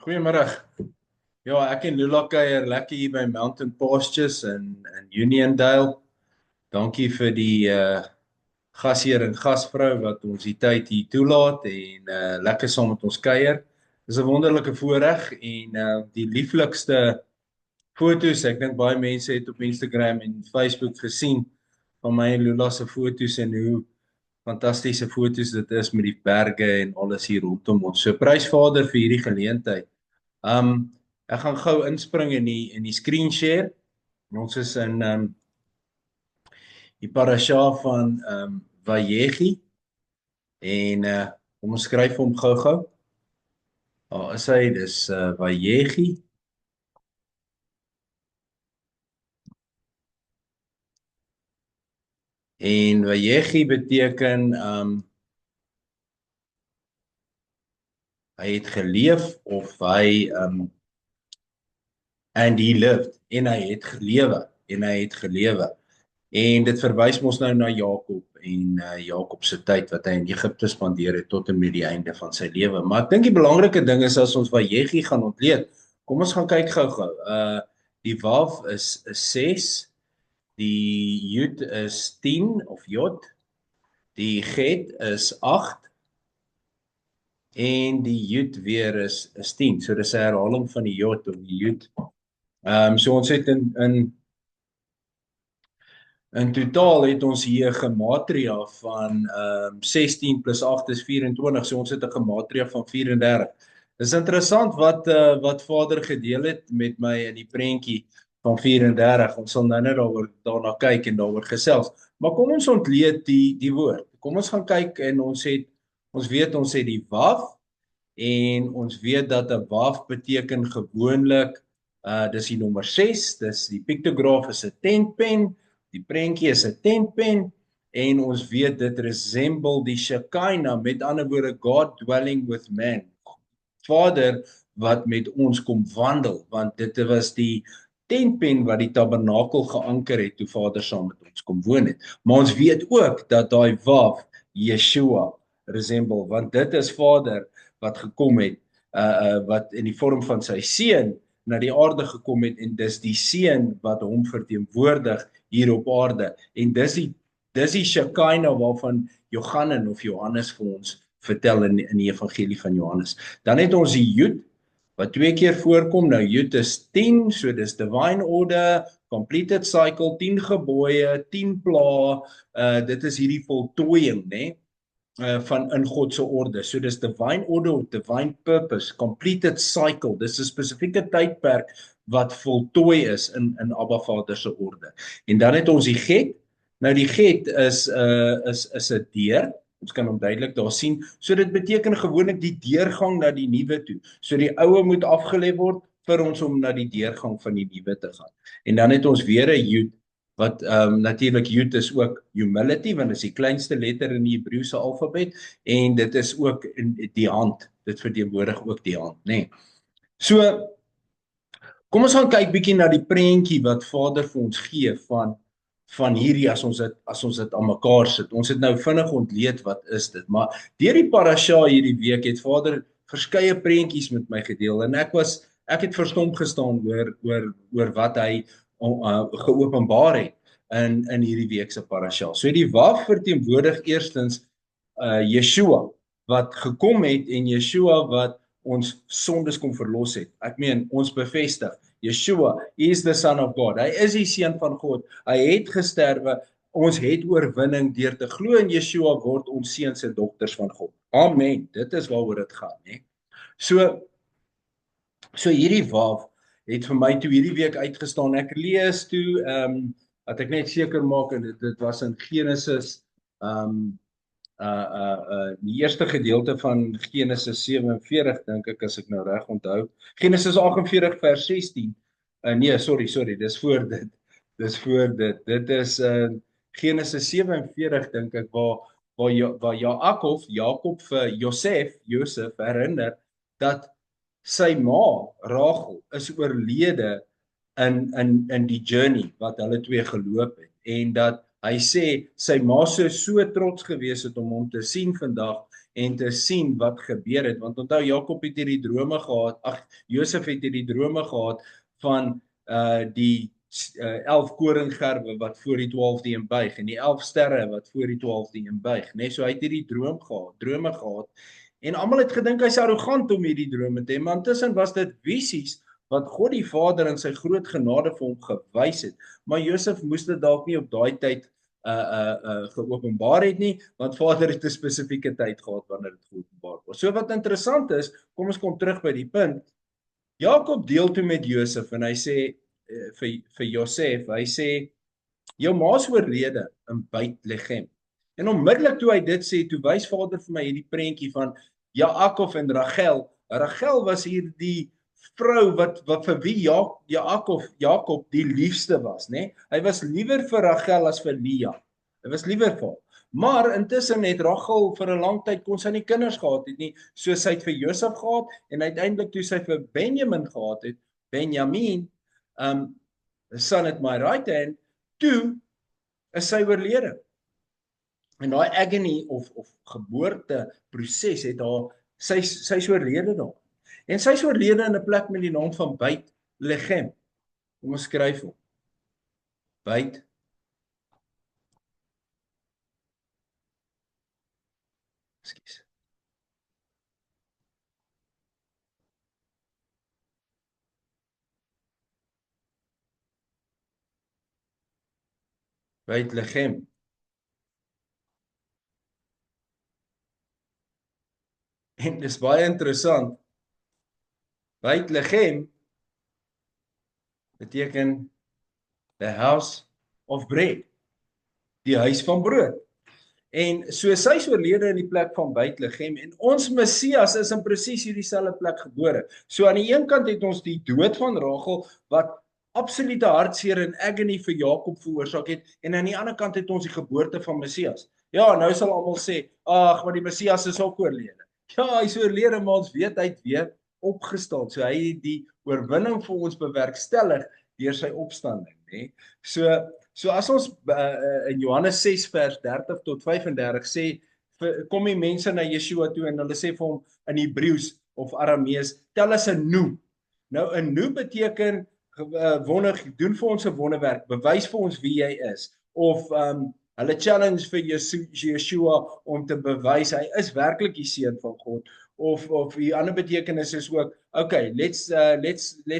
Goeiemiddag. Ja, ek en Lula kuier lekker hier by Mountain Pastures in Uniondale. Dankie vir die gasheer en gasvrou wat ons die tyd hier toelaat en lekker saam met ons kuier. Dis 'n wonderlike voorreg en die lieflikste foto's. Ek dink baie mense het op Instagram en Facebook gesien van my en Lula se foto's en hoe fantastiese foto's dit is met die berge en alles hier rondom ons. So prys Vader vir hierdie geleentheid. Ek gaan gou inspring in die screen share. Ons is in die parasha van Vayegi en kom ons skryf hom gou-gou. Daar is hy, dis Vayegi. En Vayegi beteken hy het geleef of hy and he lived en hy het gelewe. En dit verwys ons nou na Jakob en Jakob se tyd wat hy in Egipte spandeer het tot en met die einde van sy lewe. Maar ek dink die belangrike ding is as ons Vayegi gaan ontleed. Kom ons gaan kyk gou-gou. Die Wav is 6, die Jud is 10 of Jod, die Get is 8 en die Jud weer is 10. So dis 'n herhaling van die Jod of die Jud. So ons het in totaal het ons hier 'n gematria van 16 plus 8 is 24. So ons het 'n gematria van 34. Dis interessant wat Vader gedeel het met my in die prentjie van 34. Ons sal nou net daarna kyk en daaroor gesels. Maar kom ons ontleed die woord. Kom ons gaan kyk en ons weet ons het die Wav en ons weet dat 'n Wav beteken gewoonlik dis die nommer 6, dis die piktograaf is 'n tentpen, die prentjie is 'n tentpen en ons weet dit resemble die Shekinah, met ander woorde God dwelling with man. Vader wat met ons kom wandel, want dit was die tentpen wat die tabernakel geanker het toe Vader saam met ons kom woon het. Maar ons weet ook dat daai Wav Yeshua resemble, want dit is Vader wat gekom het, wat in die vorm van sy seun na die aarde gekom het en dis die seun wat hom verteenwoordig hier op aarde. En dis die Shekinah waarvan Johannes vir ons vertel in die evangelie van Johannes. Dan het ons die Jud wat 2 keer voorkom. Nou Jud is 10, so dis divine order, completed cycle, 10 gebooie, 10 plaae. Dit is hierdie voltooiing, né? Van in God se orde. So dis divine order of divine purpose, completed cycle. Dis 'n spesifieke tydperk wat voltooi is in Abba Vader se orde. En dan het ons die Get. Nou die Get is 'n deur. Ons kan hom duidelik daar sien. So dit beteken gewoonlik die deurgang na die nuwe toe. So die oue moet afgelê word vir ons om na die deurgang van die nuwe te gaan. En dan het ons weer 'n Jud wat natuurlik Jud is ook humility, want dit is die kleinste letter in die Hebreëse alfabet en dit is ook in die hand. Dit verteenwoordig ook die hand, né? So kom ons gaan kyk bietjie na die prentjie wat Vader vir ons gee van hierdie as ons dit aan mekaar sit. Ons het nou vinnig ontleed wat is dit, maar deur die parasha hierdie week het Vader verskeie prentjies met my gedeel en ek het verstom gestaan oor wat hy geopenbaar het in hierdie week se parasha. So die Wav verteenwoordig eerstens Yeshua wat gekom het en Yeshua wat ons sondes kom verlos het. Ek meen ons bevestig Yeshua is the son of God. Hy is die seun van God. Hy het gesterwe. Ons het oorwinning deur te glo in Yeshua word ons seuns en dogters van God. Amen. Dit is waaroor dit gaan, né? So hierdie Wav het vir my toe hierdie week uitgestaan. Ek lees toe dat ek net seker maak en dit was in Genesis die eerste gedeelte van Genesis 47 dink ek as ek nou reg onthou. Genesis 48 vers 16. Nee, sorry, dis voor dit. Dit is Genesis 47 dink ek waar Jakob vir Josef herinner dat sy ma Rachel is oorlede in die journey wat hulle twee geloop het en dat Hy sê sy ma so trots gewees het om hom te sien vandag en te sien wat gebeur het, want onthou Jakob het hierdie drome gehad, Josef het hierdie drome gehad van die 11 koringgerwe wat voor die 12de een buig en die 11 sterre wat voor die 12de een buig, né? So hy het hierdie drome gehad en almal het gedink hy's arrogant om hierdie drome te hê, maar intussen was dit visies wat God die Vader in sy groot genade vir hom gewys het. Maar Josef moes dit dalk nie op daai tyd geopenbaar het nie, want Vader het 'n spesifieke tyd gehad wanneer dit geopenbaar word. So wat interessant is, kom ons kom terug by die punt. Jakob deel toe met Josef en hy sê vir Josef, hy sê jou ma is oorlede in Bethlehem. En onmiddellik toe hy dit sê, toe wys Vader vir my hierdie prentjie van Jakob en Rachel. Rachel was hier die vrou wat vir wie Jakob die liefste was, né? Hy was liewer vir Rachel as vir Lea. Hy was liewer vir haar. Maar intussen het Rachel vir 'n lang tyd kon sy nie kinders gehad het nie. So sy het vir Josef gehad en uiteindelik toe sy vir Benjamin gehad het, Benjamin, son at my right hand, toe is sy oorlede. En daai agony of geboorte proses het haar sy's oorlede daar. En sy is oorlede in 'n plek met die naam van Bethlehem. Kom ons skryf hom. Bethlehem. En dis baie interessant. Bethlehem beteken the house of bread, die huis van brood. En so sy is oorlede in die plek van Bethlehem en ons Messias is in presies hierdie selfde plek gebore. So aan die een kant het ons die dood van Rachel wat absolute hartseer en agony vir Jakob veroorsaak het en aan die ander kant het ons die geboorte van Messias. Ja, nou sal almal sê, ag, maar die Messias is ook oorlede. Ja, hy is oorlede, maar ons weet hy het weer opgestaan. So hy het die oorwinning vir ons bewerkstellig deur sy opstanding, né? So as ons in Johannes 6 vers 30 tot 35 sê, kom die mense na Yeshua toe en hulle sê vir hom in Hebreëus of Aramees, tel as 'n nu. Nou 'n nu beteken wonder, doen vir ons 'n wonderwerk, bewys vir ons wie jy is. Of hulle challenge vir Yeshua om te bewys hy is werklik die seun van God. Of die ander betekenis is ook, okay, let's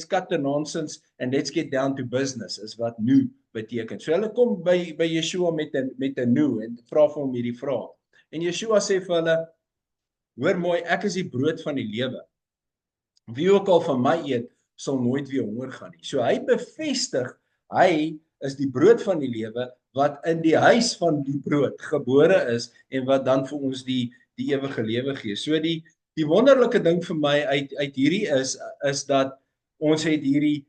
cut the nonsense and let's get down to business, is wat nu beteken. So hulle kom by Yeshua met 'n nu en vra vir hom hierdie vraag. En Yeshua sê vir hulle, hoor mooi, ek is die brood van die lewe. Wie ook al van my eet, sal nooit weer honger gaan nie. So hy bevestig, hy is die brood van die lewe wat in die huis van die brood gebore is en wat dan vir ons die ewige lewe gee. So die wonderlike ding vir my uit hierdie is dat ons het hierdie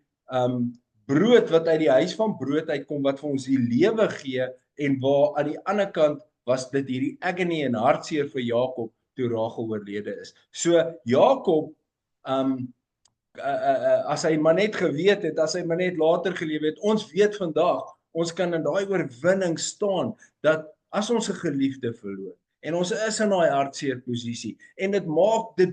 brood wat uit die huis van brood uitkom wat vir ons die lewe gee en waar aan die ander kant was dit hierdie agony en hartseer vir Jakob toe Rachel oorlede is. So Jakob as hy maar net geweet het, as hy maar net later gelewe het, ons weet vandag, ons kan in daai oorwinning staan dat as ons 'n geliefde verloor en ons is in daai hartseer posisie en dit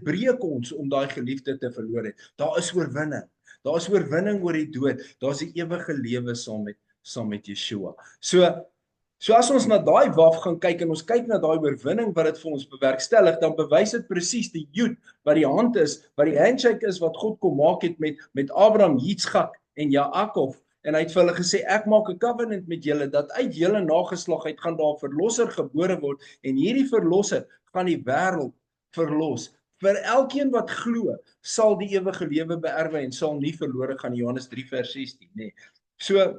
breek ons om daai geliefde te verloor het. Daar is oorwinning. Daar is oorwinning oor die dood. Daar's die ewige lewe saam met Yeshua. So as ons na daai waf gaan kyk en ons kyk na daai oorwinning wat dit vir ons bewerkstellig, dan bewys dit presies die Jood wat die hand is, wat die handshake is wat God kom maak het met Abraham, Jitskak en Jakob. En hy het vir hulle gesê, ek maak 'n covenant met julle dat uit julle nageslag uit gaan daar 'n verlosser gebore word en hierdie verlosser gaan die wêreld verlos. Vir elkeen wat glo, sal die ewige lewe beerwe en sal nie verlore gaan, Johannes 3 vers 16, nê. So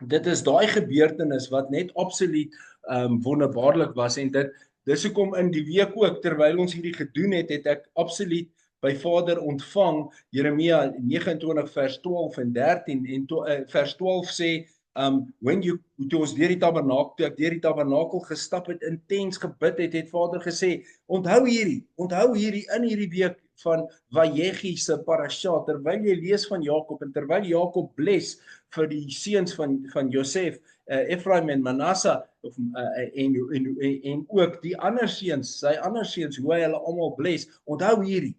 dit is daai gebeurtenis wat net absoluut wonderbaarlik was en dis hoekom in die week ook terwyl ons hierdie gedoen het ek absoluut by Vader ontvang Jeremia 29 vers 12 en 13 en vers 12 sê toe ons deur die tabernakel gestap het, intens gebid het Vader gesê, onthou hierdie in hierdie week van Vajegie se parasha, terwyl jy lees van Jakob en terwyl Jakob bless vir die seuns van Josef, Ephraim en Manasseh, en ook die ander seuns, sy ander seuns, hoe hy hulle almal bless, onthou hierdie,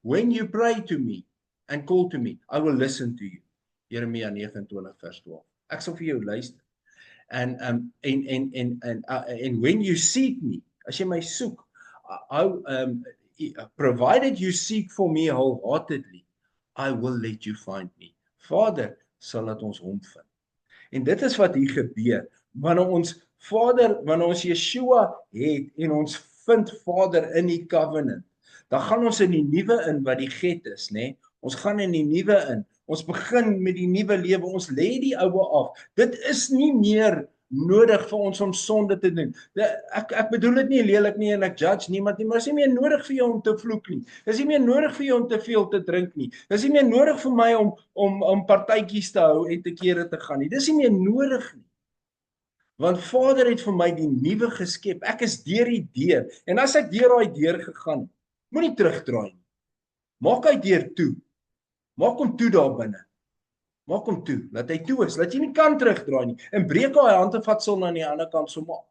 when you pray to me and call to me, I will listen to you. Jeremia 29 vers 12. Ek sal vir jou luister. And when you seek me, as jy my soek, provided you seek for me wholeheartedly, I will let you find me. Vader sal laat ons hom vind. En dit is wat hier gebeur. Wanneer ons Yeshua het en ons vind Vader in die covenant, dan gaan ons in die nuwe in wat die get is, né? Ons gaan in die nuwe in. Ons begin met die nuwe lewe. Ons lê die ou af. Dit is nie meer nodig vir ons om sonde te doen. Ek bedoel dit nie lelik nie en ek judge niemand nie, maar is nie meer nodig vir jou om te vloek nie. Is nie meer nodig vir jou om te veel te drink nie. Is nie meer nodig vir my om partytjies te hou en te kere te gaan nie. Dis nie meer nodig nie. Want Vader het vir my die nuwe geskep. Ek is deur die deur. En as ek deur daai deur gegaan, moenie terugdraai nie. Maak hy deur toe. Maak hom toe daar binne. Maak hom toe. Laat hy toe is. Laat jy nie kan terugdraai nie. En breek daai handevatsel aan die ander kant so maak.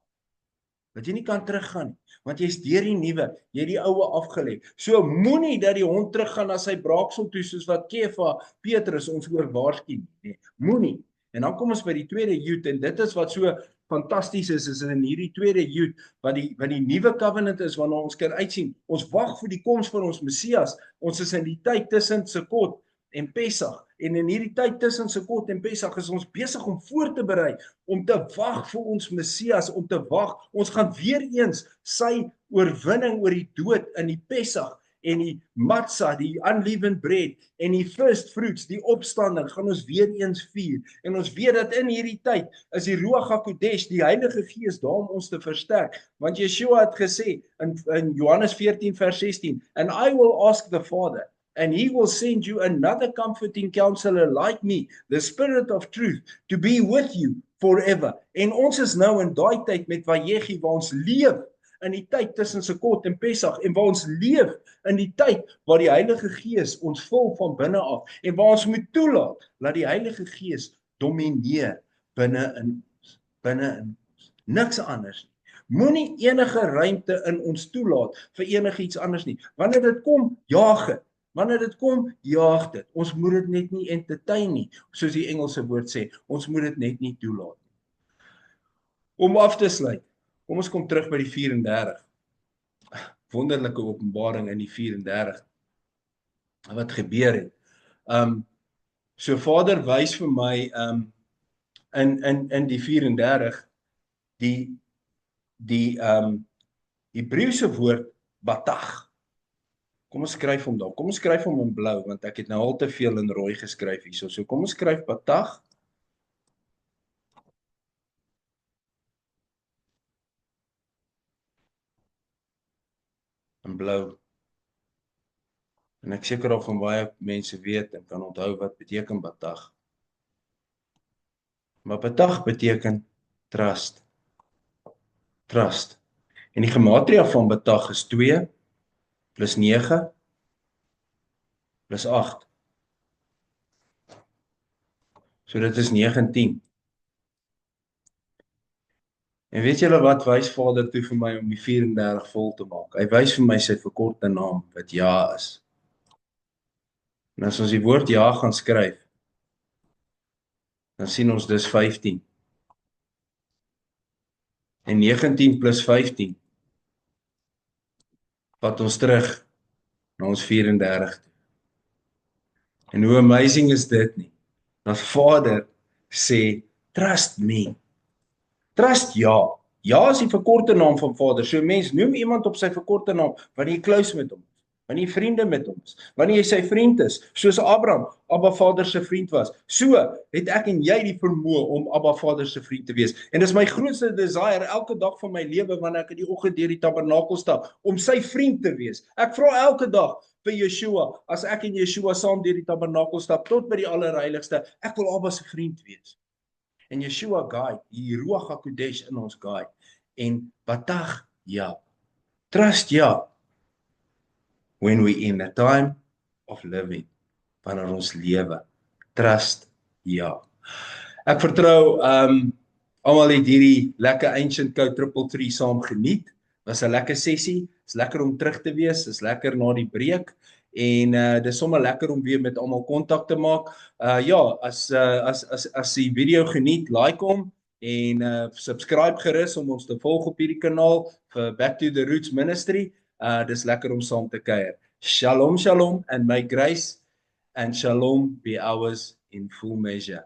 Dat jy nie kan teruggaan nie. Want jy's deur die nuwe. Jy het die oue afgelê. So moenie dat die hond teruggaan na sy braaksel toe soos wat Kefa Petrus ons oor waarsku nie. Moenie. En dan kom ons by die tweede Jood en dit is wat so fantasties is in hierdie tweede Jood wat die nuwe covenant is waarna ons kan uitsien. Ons wag vir die koms van ons Messias. Ons is in die tyd tussen Sukkot en Pesach. En in hierdie tyd tussen Sukkot en Pesach is ons besig om voor te berei, om te wag vir ons Messias, om te wag. Ons gaan weer eens sy oorwinning oor die dood in die Pesach en die matzah, die unleavened bread en die first fruits, die opstanding, gaan ons weer eens vier. En ons weet dat in hierdie tyd is die Ruach HaKodesh, die Heilige Gees, daar om ons te versterk. Want Yeshua het gesê in Johannes 14 vers 16, and I will ask the Father, and he will send you another comforting counselor like me, the Spirit of truth, to be with you forever. En ons is nou in daai tyd met Vajegie waar ons leef, in die tyd tussen Sukkot en Pesach, en waar ons leef in die tyd waar die Heilige Gees ons vul van binne af, en waar ons moet toelaat, dat die Heilige Gees domineer binne in ons. Niks anders nie. Moenie enige ruimte in ons toelaat vir enigiets anders nie. Wanneer dit kom, jaag dit. Wanneer dit kom, jaag dit. Ons moet dit net nie entertain nie, soos die Engelse woord sê. Ons moet dit net nie toelaat nie. Om af te sluit, kom ons kom terug by die 34. Wonderlike openbaring in die 34. Wat gebeur het. So Vader wys vir my in die 34 die Hebreëse woord batag. Kom ons skryf hom daar. Kom ons skryf hom in blou want ek het nou al te veel in rooi geskryf hierso. So kom ons skryf batag. In blou. En ek seker al van baie mense weet en kan onthou wat beteken batag. Maar batag beteken trust. Trust. En die gematria van batag is 2 plus 9 plus 8. So dit is 19. En weet julle wat wys Vader toe vir my om die 34 vol te maak? Hy wys vir my sy verkorte naam wat Ja is. En as ons die woord Ja gaan skryf, dan sien ons dis 15. En 19 plus 15 vat ons terug na ons 34 toe. En hoe amazing is dit nie? Dat Vader sê, trust me. Trust Ja. Ja is die verkorte naam van Vader. So mens noem iemand op sy verkorte naam, wanneer jy close met hom is, wanneer jy vriende met hom is, wanneer jy sy vriend is, soos Abraham, Abba Vader se vriend was. So het ek en jy die vermoë om Abba Vader se vriend te wees. En dis my grootste desire elke dag van my lewe wanneer ek in die oggend deur die tabernakel stap, om sy vriend te wees. Ek vra elke dag vir Yeshua, as ek en Yeshua saam deur die tabernakel stap tot by die allerheiligste, ek wil Abba se vriend wees. en Yeshua guide, die Ruach HaKodesh in ons guide. En batag, ja. Trust, ja. When we in a time of living, wanneer ons lewe. Trust, ja. Ek vertrou, almal het hierdie lekker Ancient Code 333 saam geniet. Was 'n lekker sessie. Is lekker om terug te wees. Is lekker na die breek. En dis sommer lekker om weer met almal kontak te maak. Ja, as die video geniet, like hom en subscribe gerus om ons te volg op hierdie kanaal vir Back to the Roots Ministry. Dis lekker om saam te kuier. Shalom, shalom, and may grace and shalom be ours in full measure.